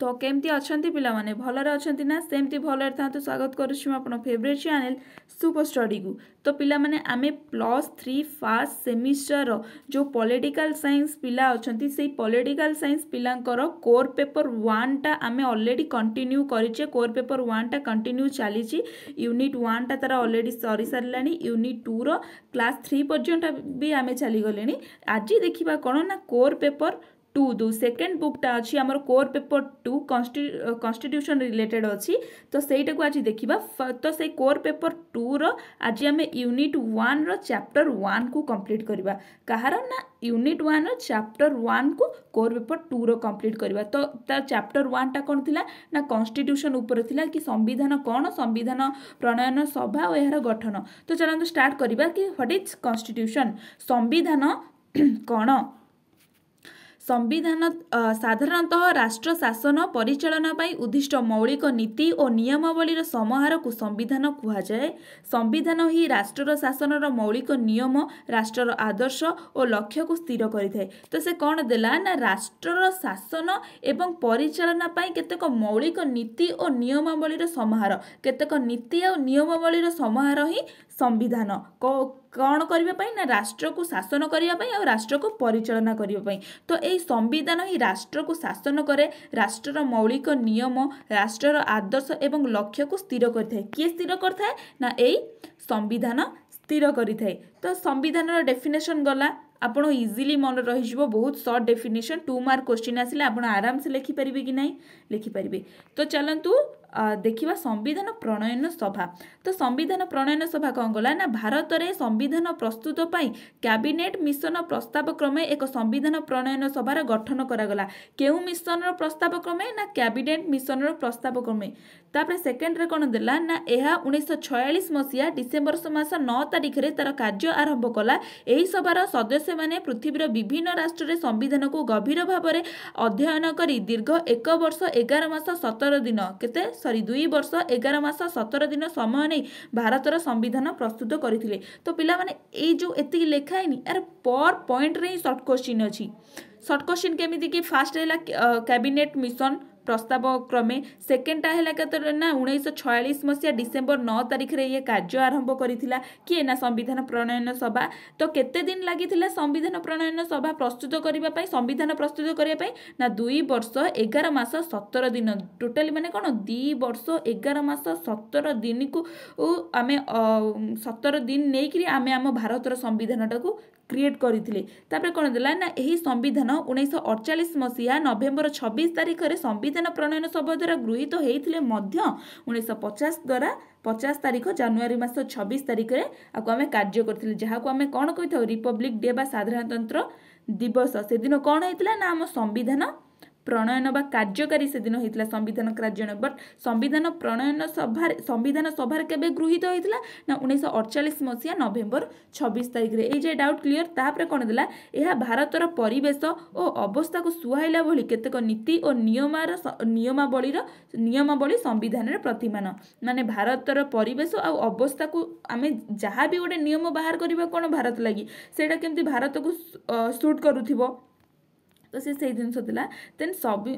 तो केमती अछंती पिला माने भलरे अछंती ना सेमती भलरे थांतु स्वागत करूछु आपण फेवरेट चैनल सुपर स्टडी को। तो पिला माने आमे +3 फर्स्ट सेमिस्टर जो पॉलिटिकल साइंस पिला अछंती सेही पॉलिटिकल साइंस पिलांकर कोर पेपर 1 टा आमे ऑलरेडी कंटिन्यू करिचे। कोर पेपर 1 टा कंटिन्यू चलीची। यूनिट 1 टा तारा ऑलरेडी सरी सारलानी। यूनिट 2 रो क्लास 3 पर्यंत भी आमे चली गलेनी। आज देखिबा कोन ना कोर पेपर 2 दो सेकेंड बुकटा अच्छी आमर कोर पेपर 2 कॉन्स्टिट्यूशन रिलेटेड अच्छी। तो सहीटा को आज देखिबा। तो से कोर पेपर 2 रो आज आमे यूनिट 1 रो चैप्टर 1 को कंप्लीट करबा। कहार ना यूनिट 1 रो चैप्टर 1 को कोर पेपर 2 रो कंप्लीट करबा। तो ता चैप्टर 1 टा कोन थिला ना कॉन्स्टिट्यूशन ऊपर थिला कि संविधान कोन, संविधान प्रणयन सभा और यार गठन। तो चलंतु स्टार्ट करबा कि व्हाट इज कॉन्स्टिट्यूशन। संविधान कोन? संविधान साधारणतः राष्ट्र शासन परिचालन उद्दिष्ट मौलिक नीति और नियमावलीर समाहार को संविधान कुहाଯାଏ। संविधान ही राष्ट्र शासनर मौलिक नियम, राष्ट्र आदर्श और लक्ष्य को स्थिर करिଥାଏ। तो से कौन देला ना राष्ट्र शासन एवं परिचालन केतेक मौलिक नीति और नियमावलीर समाहार, केतेक नीति और नियमावलीर समाहार ही संविधान कौन करने ना राष्ट्र को शासन करने और राष्ट्र को परिचालना करने। तो यही संविधान ही राष्ट्र को शासन करे, राष्ट्र मौलिक नियम, राष्ट्र आदर्श एवं लक्ष्य को स्थिर करता है। किए स्थिर करता है ना यही संविधान स्थिर करिଥାଏ। तो संविधान डेफिनेशन गला आपण इजिली मन रही। बहुत सर्ट डेफिनेशन 2 मार्क क्वेश्चन आसिले आपण आराम से लिखिपारे कि नहीं लिखिपारे। तो चलतु देखिबा संविधान प्रणयन सभा। तो संविधान प्रणयन सभा कौन गला ना भारत में संविधान प्रस्तुत पाई कैबिनेट मिशन प्रस्ताव क्रमे एक संविधान प्रणयन सभार गठन करागला। केउ मिशन प्रस्ताव क्रमे ना कैबिनेट मिशन प्रस्ताव क्रमे। तापर सेकेंड रे कौन देला ना यह 1946 मसीहा डिसेम्बर मास 9 तारिख रे तार कार्य आरंभ कला। यही सभार सदस्य माने पृथ्वीर विभिन्न राष्ट्र रे संविधान को गभीर भाव में अध्ययन करी दीर्घ 1 वर्ष 11 मास 17 दिन केते 2 वर्ष 11 मास 17 दिन समय नहीं भारतर संविधान प्रस्तुत करथिले। तो पिला माने ए जो एति लेखा है यार पर पॉइंट रे शॉर्ट क्वेश्चन अछि। शॉर्ट क्वेश्चन केमिति कि फास्ट हैला कैबिनेट मिशन प्रस्ताव क्रमे, सेकेंडटा है केते ना 1946 मसीहा डिसेम्बर 9 तारिख रे ये कार्य आरंभ करिथिला कि ना संविधान प्रणयन सभा। तो केते दिन लागिथिला संविधान प्रणयन सभा प्रस्तुत करिबा पई, संविधान प्रस्तुत करिया पई ना 2 वर्ष 11 मास 17 दिन। टोटली माने कोन 2 वर्ष 11 मास 17 दिन को आमे 17 दिन नै कि आमे आम भारतर संविधानटा को क्रिएट करथिले। तापर कोन देला ना एही संविधान 1948 मसीहा नवेम्बर 26 तारिख रे संविधान प्रणयन सभा द्वारा गृहीत होइथिले मध्य 1950 द्वारा 50 तारिख जनवरी मास 26 तारिख रे आको आमे कार्य करथिले, जहा को आमे कोन कहिथौ रिपब्लिक डे बा साधारणतंत्र दिवस। से दिन कोन हेतिला ना हम संविधान प्रणयन बा कार्यकारी से दिन होइतिला संविधान कार्यान्वयन। बट संविधान प्रणयन सभा केबे गृहीत होइतिला ना 1948 मसीहा नवेम्बर 26 तारिख रे। ए जे डाउट क्लियर। तापर कोन देला एहा भारतर परिवेश और अवस्था को सुहाइला भली केतेक नीति और नियमावली संविधान रे प्रतिमान। माने भारतर परिवेश और अवस्था को आमे जहाँ भी गोटे नियम बाहर करबा कोन भारत लगी सेटा केमती भारत को सूट करूथिबो। तो से जिनस थिला देन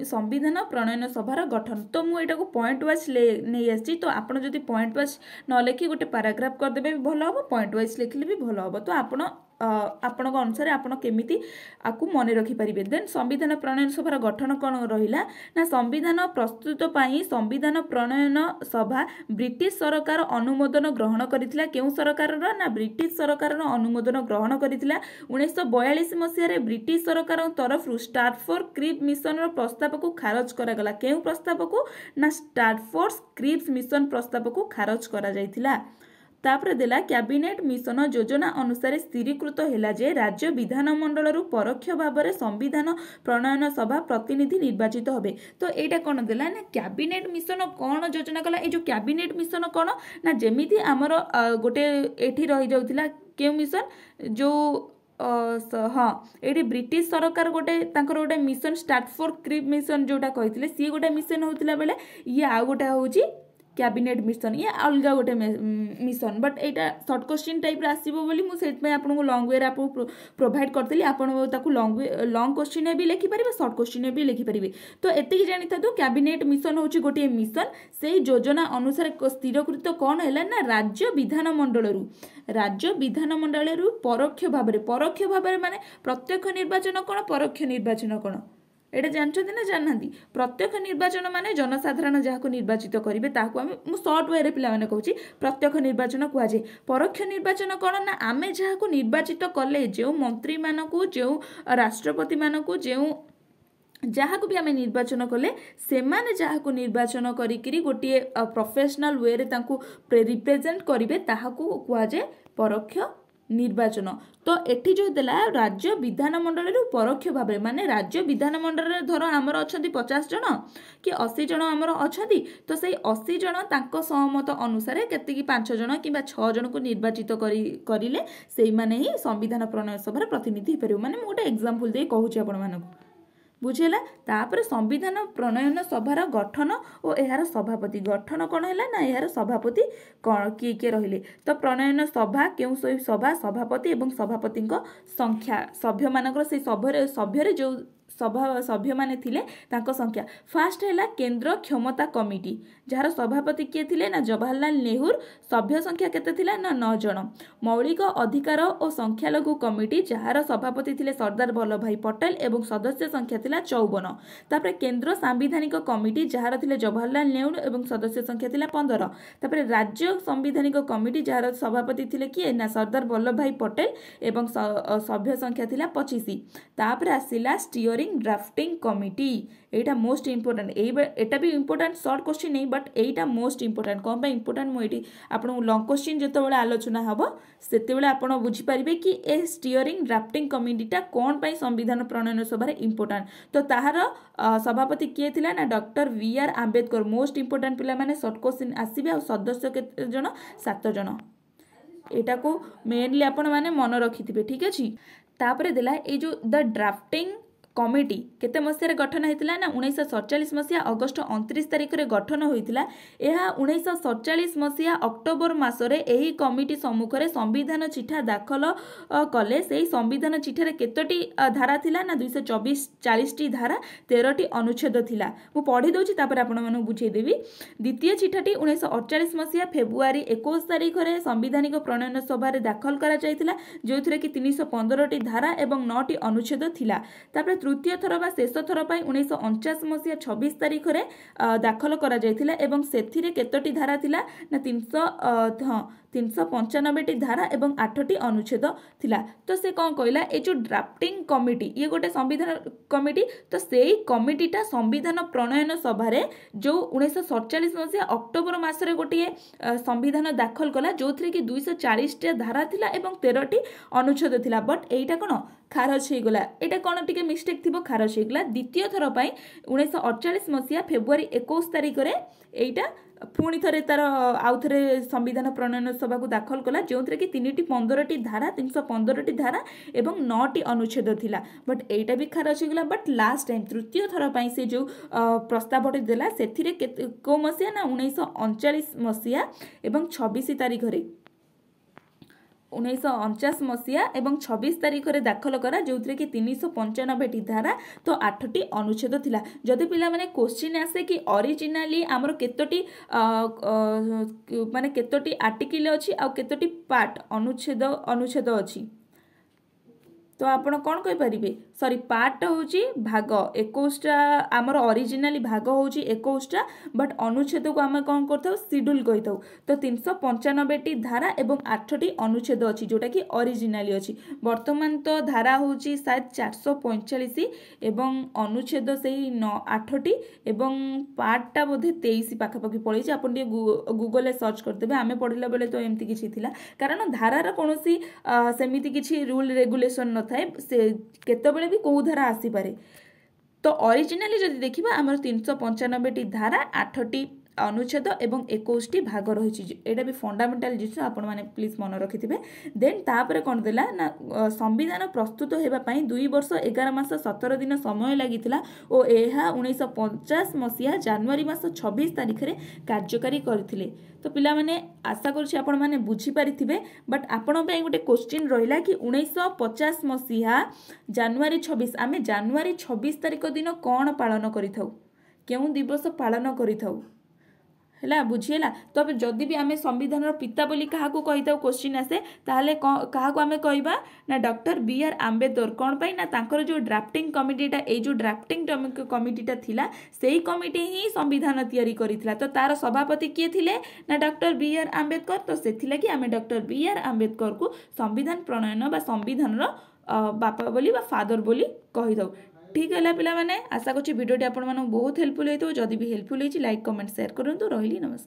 संविधान प्रणयन सभार गठन। तो मुझे को पॉइंट वाइज नहीं आसी। तो आपड़ जदि पॉइंट वाइज न लिखि गोटे पैराग्राफ करदेबे भी भल हम, पॉइंट वाइज लिखले भी भल हम। तो आपण अनुसार आपण केमिति आकु मन रखि परिबे। देन संविधान प्रणयन सभार गठन कोन रहिला ना संविधान प्रस्तुत पाई संविधान प्रणयन सभा ब्रिटिश सरकार अनुमोदन ग्रहण करिथिला। केउ सरकार ना ब्रिटिश सरकार अनुमोदन ग्रहण करिथिला। 1942 मसीह रे ब्रिटिश सरकार तरफ स्टार्टफोर्ड क्रिप्स मिशन प्रस्ताव को खारज करागला। केउ प्रस्ताव को ना स्टार्टफोर्ड क्रिप्स मिशन प्रस्ताव को खारज करा जायथिला। तापर देला कैबिनेट मिशन योजना अनुसार स्थिरीकृत हैला जे राज्य विधानमंडल परोक्ष भाव में संविधान प्रणयन सभा प्रतिनिधि निर्वाचित होबे। तो एटा कोन देला ना कैबिनेट मिशन कोन योजना कला। ए जो कैबिनेट मिशन कोन ना जेमिति हमर गोटे एठी रहि जाउतिला के मिशन जो हाँ ये ब्रिटिश सरकार गोटे गोटे मिशन स्टार्टफोर्ड क्रिप्स मिशन जोटा कहते सी गोटे मिशन होता बेले ये आउ गोटे हूँ कैबिनेट मिशन या अलग गोटे मिशन बट यहाँ सर्ट क्वेश्चन टाइप आसो बोली मुझे आपको लंग वे आपको प्रोवाइड करदेली आपको लंग क्वेश्चन भी लिखिपारे सर्ट क्वेश्चन भी लिखिपारे। तो एति जानी था कैबिनेट मिशन हूँ गोटे मिशन से योजना अनुसार स्थिरकृत कौन है ना राज्य विधानमंडल परोक्ष भाव माने प्रत्यक्ष निर्वाचन कौन परोक्ष निर्वाचन कौन एटा जानते ना जानना प्रत्यक्ष निर्वाचन माने जनसाधारण जहाँ निर्वाचित करेंगे मुझे सर्ट वे पे कहूँ प्रत्यक्ष निर्वाचन कहुए परोक्ष निर्वाचन कौन ना आम जहाँ निर्वाचित कले जो मंत्री मानक जो राष्ट्रपति मानक जो जहाँ को भी आम निर्वाचन कले से माने जहाँ निर्वाचन करी गोटे प्रोफेशनल वे रिप्रेजेंट करेंगे ताहाकू कहुए परोक्ष निर्वाचन। तो एठी जो देला राज्य विधानमंडल परोक्ष भाव माने राज्य विधानमंडल धर आमर अच्छा 50 जन कि 80 जन आमर अच्छा तो से 80 जन तांको सहमत अनुसार केतिकी 5 जन कि 6 जन को निर्वाचित करिले से माने ही संविधान प्रणयन सभा प्रतिनिधि हो पारिबो। माने मु गोटे एग्जांपल दे कहूची आपण मानकु बुझेला। तापर संविधान प्रणयन सभार गठन और यार सभापति गठन कौन है ना यार सभापति कौन किए किए रहिले तो प्रणयन सभा क्यों सभा सभापति एवं सभापति संख्या सभ्य मानकर से सभ्य जो सभा सभ्य माने थिले तांको संख्या फास्ट है केंद्र क्षमता कमिटी जार सभापति किए थिले ना जवाहरलाल नेहरू सभ्य संख्या केते थिला ना 9 जन। मौलिक अधिकार और संख्यालघु कमिटी जार सभापति थिले सरदार वल्लभ भाई पटेल एवं सदस्य संख्या थिला 54। तापर केंद्र सांविधानिक कमिटी जार थिले जवाहरलाल नेहरू एवं सदस्य संख्या थिला 15। तापर राज्य संविधानिक कमिटी जार सभापति थिले किए ना सरदार वल्लभ भाई पटेल एवं सभ्य संख्या थिला 25। तापर आसिला स्टीयरिंग ड्राफ्टिंग कमिटी एटा मोस्ट इंपोर्टेंट एटा भी इंपोर्टेंट शॉर्ट क्वेश्चन नहीं बट एटा मोस्ट इंपोर्टेंट कौन पे इंपोर्टेंट मुझे आपन लॉन्ग क्वेश्चन जो आलोचना हम से आप बुझीपारे कि ए स्टीयरिंग ड्राफ्टिंग कमिटीटा कौन पे संविधान प्रणयन सभा इंपोर्टेंट तो ताहार सभापति किए थिला ना doctor VR. Ambedkar most important पिला माने शॉर्ट क्वेश्चन आसीबे आ सदस्य केते जण 7 जण एटा को मेनली आपण माने मन रखिथिबे ठीक अछि। तापरे देला ए जो द ड्राफ्टिंग कमिटी केते मसिया गठन होता ना 1947 मसीहा अगस्ट 29 तारिख में गठन होता। यह 1947 मसीहा अक्टोबर मासरे एही कमिटी सम्मुख में संविधान चिठा दाखल कले से संविधान चिठार केतोटी धारा थिला ना 224 टी धारा 13 टी अनुच्छेद थिला। मु पढ़ी दउची तापर आपण मानु बुझेई देबी। द्वितीय चिठाटी 1948 मसीहा फेब्रुआरी 21 तारिख में संविधानिक प्रणयन सभा दाखल करा जायतिला जो थरे कि 315 टी धारा एवं 9 टी अनुच्छेद थिला। तापर तृतीय थर बा शेष थर 1949 मसीहा 26 तारिख में दाखल करा जायतिला एवं सेथिरे केतोटी धारा थिला ना 395 टी धारा एवं 8 टी अनुच्छेद थिला। तो से कौन कहला ए जो ड्राफ्टिंग कमिटी ये गोटे संविधान कमिटी तो सेही कमिटीटा संविधान प्रणयन सभा जो 1947 मसीहा अक्टोबर मासरे गोटे संविधान दाखल कला जो थरे कि 240 टी धारा थिला एवं 13 टी अनुच्छेद थिला बट एटा कोन खारज हो गला एटा कोन टिके मिस्टेक थिबो खारज हो गला। द्वितीय थर पई 1948 मसीहा फेब्रुआरी 21 तारिख रे एटा पुणी थे तार आउ थे संविधान प्रणयन सभा को दाखल कला जो थे कि 315 टी धारा 315 टी धारा एवं 9 टी अनुच्छेद थिला बट एटा भी खारज हो गला। बट लास्ट टाइम तृतीय थर पई से जो प्रस्तावटी देला सेथिरे को मसीहा ना 1939 मसीहा एवं 26 तारिख रे 1949 मसीहा एवं 26 तारिख में दाखल करा जो कि 395 टी धारा तो 8 टी अनुच्छेद थिला। जदि पिला माने क्वेश्चन आसे कि ओरिजिनली हमर केतोटी माने केतोटी आर्टिकल अछि आ केतोटी पार्ट अनुच्छेद अछि तो आपण कौन कहि परिबे सॉरी पार्ट होची भाग 21टा आमर ओरिजिनली भाग होची 21टा बट अनुच्छेद को आम कौन करथाउ शेड्यूल कहिथाउ तो 395 टी धारा एवं 8 टी अनुच्छेद अछि जोटा कि ओरिजिनली अछि। वर्तमान तो धारा होची शायद 445 एवं अनुच्छेद सेही 8 टी एवं पार्टटा बोधे 23 पाखापाखि पड़े आपण टे गूगल सर्च करदेबे आमे पढ़िला बेले तो एमती किछि थिला कारण धारार कोनोसी सेमिति किछि रूल रेगुलेशन थाए से केतबेले भी को धारा आसी पारे तो ओरिजिनली जदि देखिबा हमर 395 टी धारा 8 टी अनुच्छेद एवं 21 भाग रही एटा भी फंडामेंटाल जिनिस आपण माने प्लीज मन रखिथिबे। देन तापर कोन देला ना संविधान प्रस्तुत हेबा पई 2 वर्ष 11 मास 17 दिन समय लागिथिला ओ एहा 1950 मसिया जनवरी मास 26 तारिख रे कार्यकारी करथिले। तो पिला माने आशा करछि आपण माने बुझी पारिथिबे। बट आपण पे गोटे क्वेश्चन रहिला कि 1950 मसिया जनवरी 26 आमे जनवरी 26 तारिख दिन कोन पालन करिथाउ केउ दिवस पालन करिथाउ हैला बुझीला। तो जदि भी आमे संविधान पिता बोली क्या कही क्वेश्चन आसे ताहले क्या आमे कहबा ना डॉक्टर बी आर आंबेडकर कौन पाई ना तांकर जो ड्राफ्टिंग कमिटीटा ए जो ड्राफ्टिंग कमिटीटा थिला सेही कमिटी ही संविधान तैयारी करिथिला। तो तार सभापति किए थिले ना डॉक्टर बी आर आंबेडकर। तो सेथिला कि आमे डॉक्टर बी आर आंबेडकर को संविधान प्रणयन बा संविधान बापा बोली बा फादर बोली कही दउ। ठीक है पिला माने आशा करछि वीडियोटी आपण मानक बहुत हेल्पफुल होइतो। जदि भी हेल्पफुल होइछि लाइक कमेंट शेयर करंतु। रहिली नमस्कार।